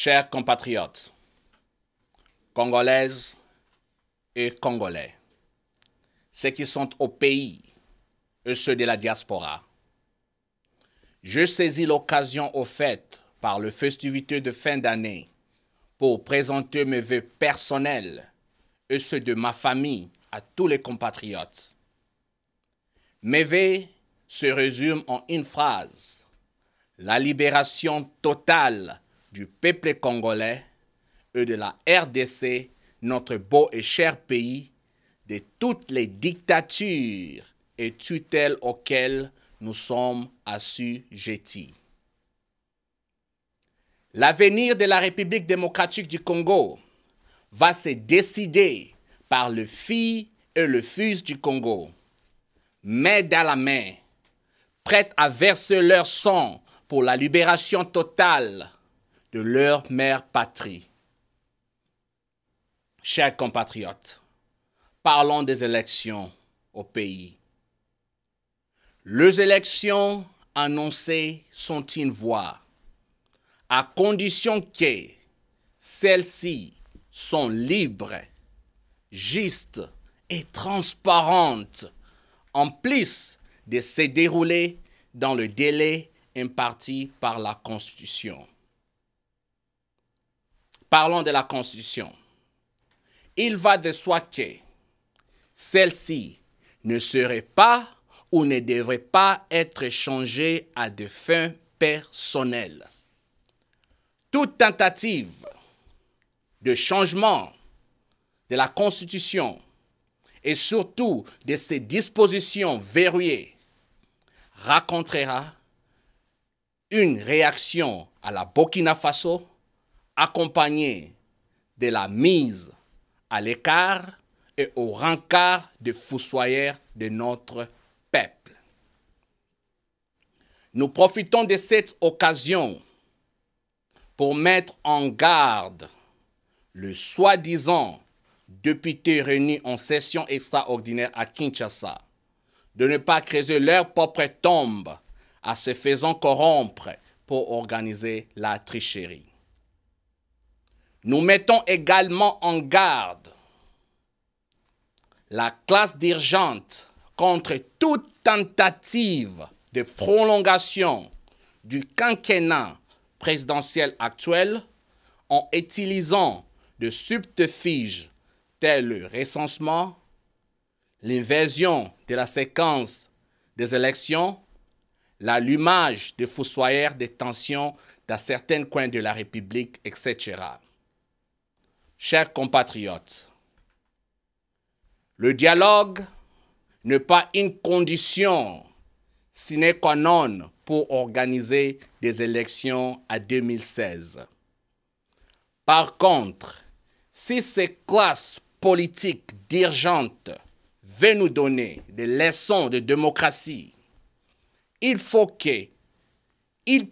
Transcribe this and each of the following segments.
Chers compatriotes, Congolaises et Congolais, ceux qui sont au pays et ceux de la diaspora, je saisis l'occasion offerte par le festivité de fin d'année pour présenter mes vœux personnels et ceux de ma famille à tous les compatriotes. Mes vœux se résument en une phrase: la libération totale du peuple congolais et de la RDC, notre beau et cher pays, de toutes les dictatures et tutelles auxquelles nous sommes assujettis. L'avenir de la République démocratique du Congo va se décider par les filles et le fils du Congo, main dans la main, prêtes à verser leur sang pour la libération totale de leur mère patrie. Chers compatriotes, parlons des élections au pays. Les élections annoncées sont une voie, à condition que celles-ci sont libres, justes et transparentes, en plus de se dérouler dans le délai imparti par la Constitution. Parlons de la Constitution. Il va de soi que celle-ci ne serait pas ou ne devrait pas être changée à des fins personnelles. Toute tentative de changement de la Constitution et surtout de ses dispositions verrouillées rencontrera une réaction à la Burkina Faso accompagnée de la mise à l'écart et au rencard des fossoyeurs de notre peuple. Nous profitons de cette occasion pour mettre en garde le soi-disant député réunis en session extraordinaire à Kinshasa de ne pas creuser leur propre tombe en se faisant corrompre pour organiser la tricherie. Nous mettons également en garde la classe dirigeante contre toute tentative de prolongation du quinquennat présidentiel actuel en utilisant de subterfuges tels le recensement, l'inversion de la séquence des élections, l'allumage des fossoyeurs de tension dans certains coins de la République, etc. Chers compatriotes, le dialogue n'est pas une condition sine qua non pour organiser des élections à 2016. Par contre, si ces classes politiques dirigeantes veulent nous donner des leçons de démocratie, il faut qu'ils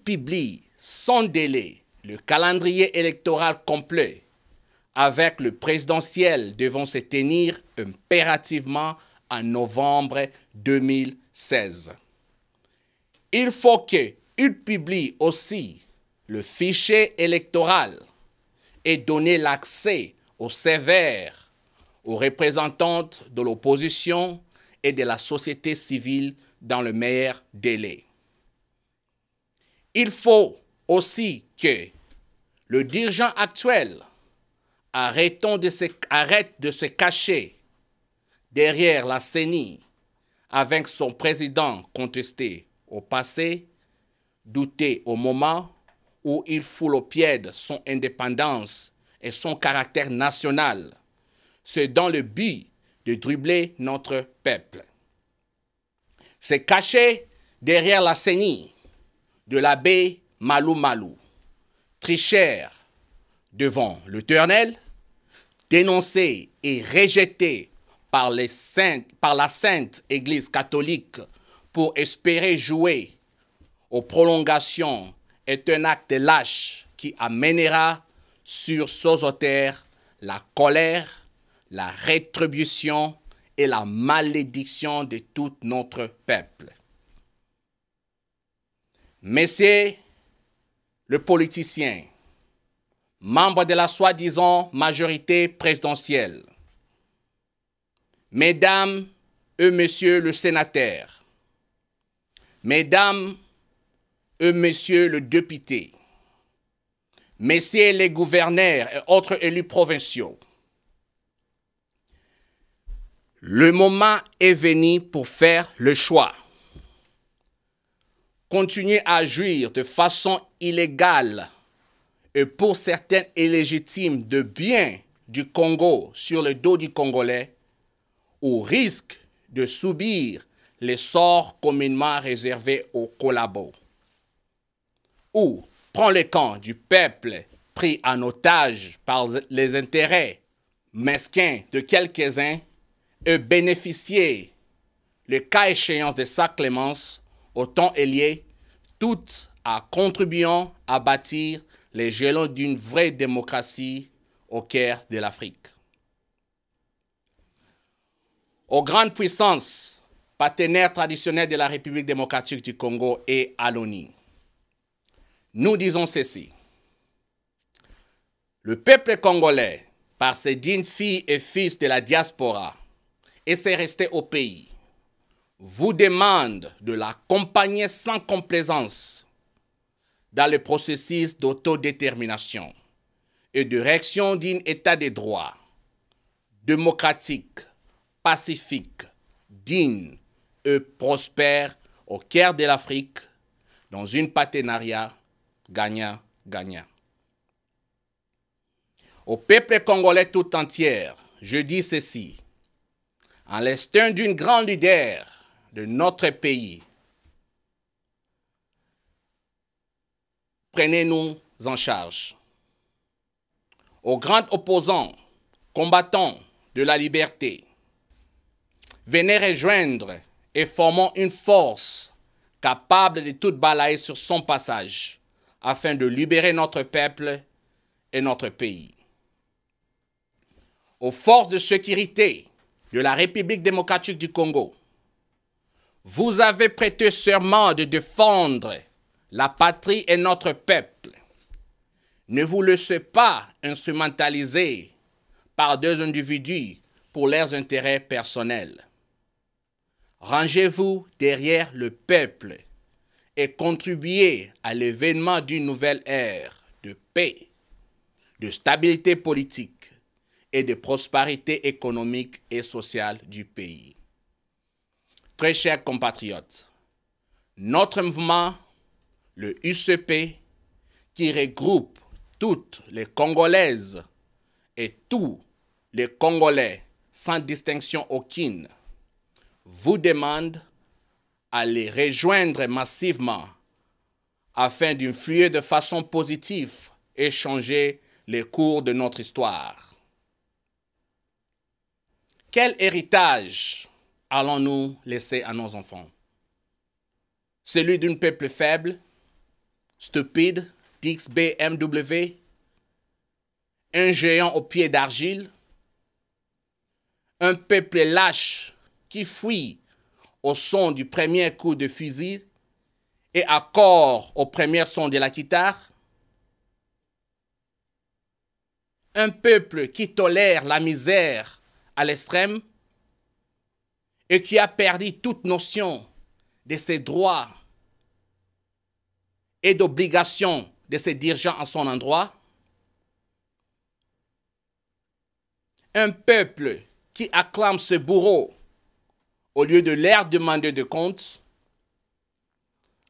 publient sans délai le calendrier électoral complet avec le présidentiel devant se tenir impérativement en novembre 2016. Il faut qu'ils publient aussi le fichier électoral et donner l'accès au sévère aux représentantes de l'opposition et de la société civile dans le meilleur délai. Il faut aussi que le dirigeant actuel arrête de se cacher derrière la CENI avec son président contesté au passé, douté au moment où il foule au pied son indépendance et son caractère national. C'est dans le but de dribbler notre peuple. Se cacher derrière la CENI de l'abbé Malou Malou, tricheur devant l'Éternel, dénoncé et rejeté par la Sainte Église catholique pour espérer jouer aux prolongations est un acte lâche qui amènera sur ses auteurs la colère, la rétribution et la malédiction de tout notre peuple. Messieurs les politiciens, membres de la soi-disant majorité présidentielle, Mesdames et Messieurs le sénateur, Mesdames et Messieurs le député, Messieurs les gouverneurs et autres élus provinciaux, le moment est venu pour faire le choix. Continuer à jouir de façon illégale et pour certains illégitimes de biens du Congo sur le dos du Congolais, au risque de subir les sorts communément réservés aux collabos. Ou prendre le camp du peuple pris en otage par les intérêts mesquins de quelques-uns et bénéficier, le cas échéant de sa clémence, autant lié, tout en contribuant à bâtir les jalons d'une vraie démocratie au cœur de l'Afrique. Aux grandes puissances, partenaires traditionnels de la République démocratique du Congo et à l'ONU, nous disons ceci. Le peuple congolais, par ses dignes filles et fils de la diaspora, et ses restés au pays, vous demande de l'accompagner sans complaisance dans le processus d'autodétermination et de réaction d'un état de droit démocratique, pacifique, digne et prospère au cœur de l'Afrique dans un partenariat gagnant-gagnant. Au peuple congolais tout entier, je dis ceci. En l'instinct d'une grande leader de notre pays, prenez-nous en charge. Aux grands opposants, combattants de la liberté, venez rejoindre et formons une force capable de tout balayer sur son passage afin de libérer notre peuple et notre pays. Aux forces de sécurité de la République démocratique du Congo, vous avez prêté serment de défendre la patrie et notre peuple. Ne vous laissez pas instrumentaliser par deux individus pour leurs intérêts personnels. Rangez-vous derrière le peuple et contribuez à l'événement d'une nouvelle ère de paix, de stabilité politique et de prospérité économique et sociale du pays. Très chers compatriotes, notre mouvement, le UCP, qui regroupe toutes les Congolaises et tous les Congolais sans distinction aucune, vous demande à les rejoindre massivement afin d'influer de façon positive et changer les cours de notre histoire. Quel héritage allons-nous laisser à nos enfants? Celui d'un peuple faible, stupide, d'XBMW, un géant aux pieds d'argile, un peuple lâche qui fuit au son du premier coup de fusil et accorde au premier son de la guitare, un peuple qui tolère la misère à l'extrême et qui a perdu toute notion de ses droits et d'obligations de ses dirigeants à son endroit. Un peuple qui acclame ses bourreaux au lieu de leur demander de compte.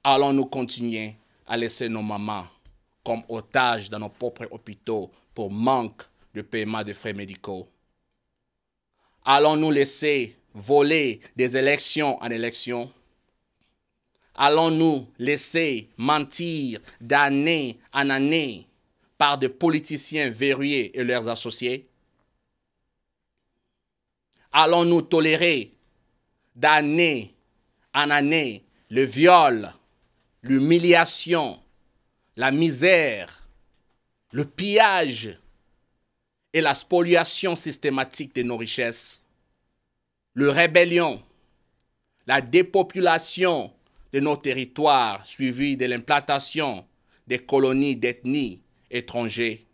Allons-nous continuer à laisser nos mamans comme otages dans nos propres hôpitaux pour manque de paiement de frais médicaux? Allons-nous laisser voler des élections en élections? Allons-nous laisser mentir d'année en année par des politiciens verrouillés et leurs associés? Allons-nous tolérer d'année en année le viol, l'humiliation, la misère, le pillage et la spoliation systématique de nos richesses, la rébellion, la dépopulation de nos territoires suivie de l'implantation des colonies d'ethnies étrangers,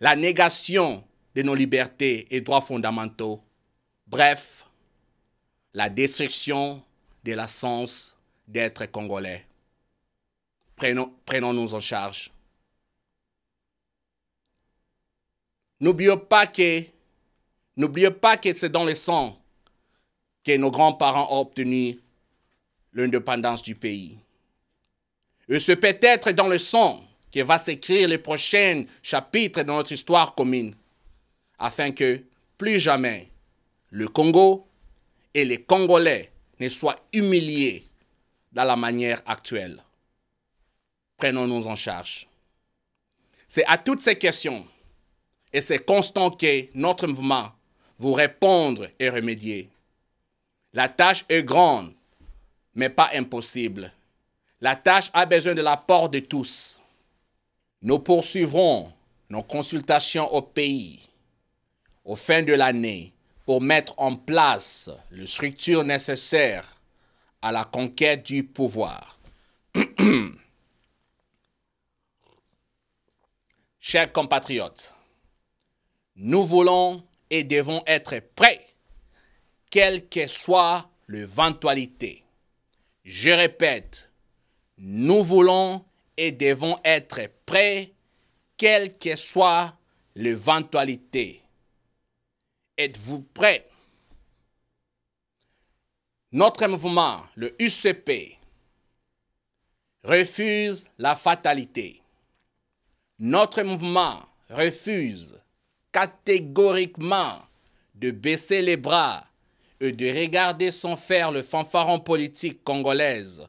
la négation de nos libertés et droits fondamentaux, bref, la destruction de la sens d'être congolais. Prenons-nous en charge. N'oublions pas que c'est dans le sang que nos grands-parents ont obtenu l'indépendance du pays. Et c'est peut-être dans le sang que va s'écrire les prochains chapitres de notre histoire commune, afin que plus jamais le Congo et les Congolais ne soient humiliés dans la manière actuelle. Prenons-nous en charge. C'est à toutes ces questions et c'est constant que notre mouvement vous répondre et remédier. La tâche est grande, mais pas impossible. La tâche a besoin de l'apport de tous. Nous poursuivrons nos consultations au pays au fin de l'année pour mettre en place les structures nécessaires à la conquête du pouvoir. Chers compatriotes, nous voulons et devons être prêts, quelle que soit l'éventualité. Je répète, nous voulons et devons être prêts, quelle que soit l'éventualité. Êtes-vous prêts? Notre mouvement, le UCP, refuse la fatalité. Notre mouvement refuse catégoriquement de baisser les bras et de regarder sans faire le fanfaron politique congolaise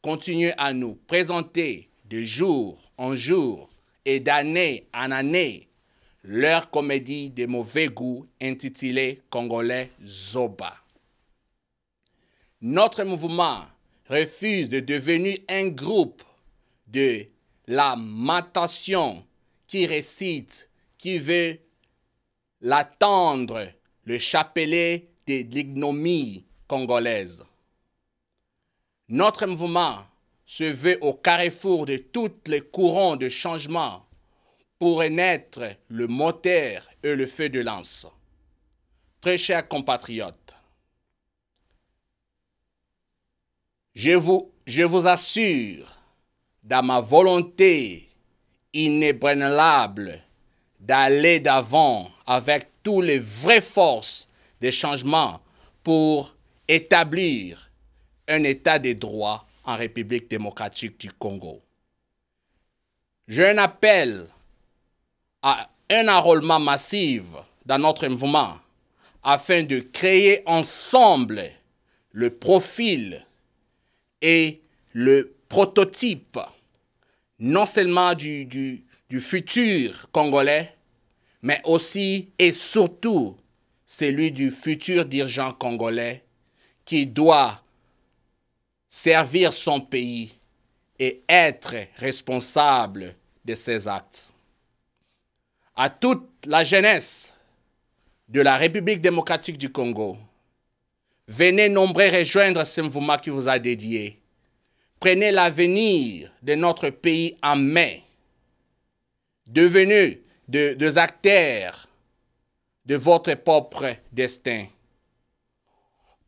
continuer à nous présenter de jour en jour et d'année en année leur comédie de mauvais goût intitulée Congolais Zoba. Notre mouvement refuse de devenir un groupe de lamentation qui récite, qui veut l'attendre, le chapelet de l'ignomie congolaise. Notre mouvement se veut au carrefour de tous les courants de changement pour naître le moteur et le feu de lance. Très chers compatriotes, je vous assure, dans ma volonté inébranlable d'aller d'avant avec toutes les vraies forces de changement pour établir un état de droit en République démocratique du Congo. J'ai un appel à un enrôlement massif dans notre mouvement afin de créer ensemble le profil et le prototype non seulement du futur congolais, mais aussi et surtout celui du futur dirigeant congolais qui doit servir son pays et être responsable de ses actes. À toute la jeunesse de la République démocratique du Congo, venez nombreux rejoindre ce mouvement qui vous a dédié. Prenez l'avenir de notre pays en main. Devenez des acteurs de votre propre destin.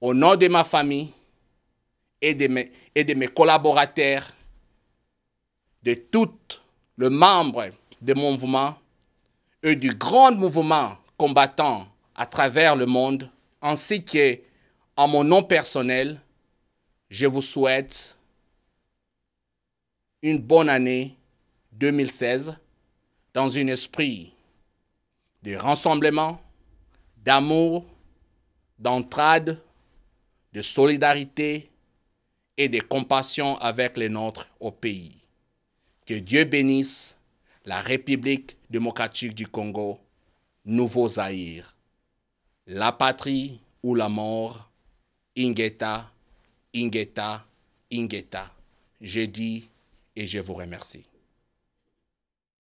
Au nom de ma famille et de mes collaborateurs, de tous les membres de mon mouvement et du grand mouvement combattant à travers le monde, ainsi que en mon nom personnel, je vous souhaite une bonne année 2016 dans un esprit de rassemblement, d'amour, d'entraide, de solidarité et de compassion avec les nôtres au pays. Que Dieu bénisse la République démocratique du Congo, Nouveau Zaïre. La patrie ou la mort, Ingeta, Ingeta, Ingeta. Je dis et je vous remercie.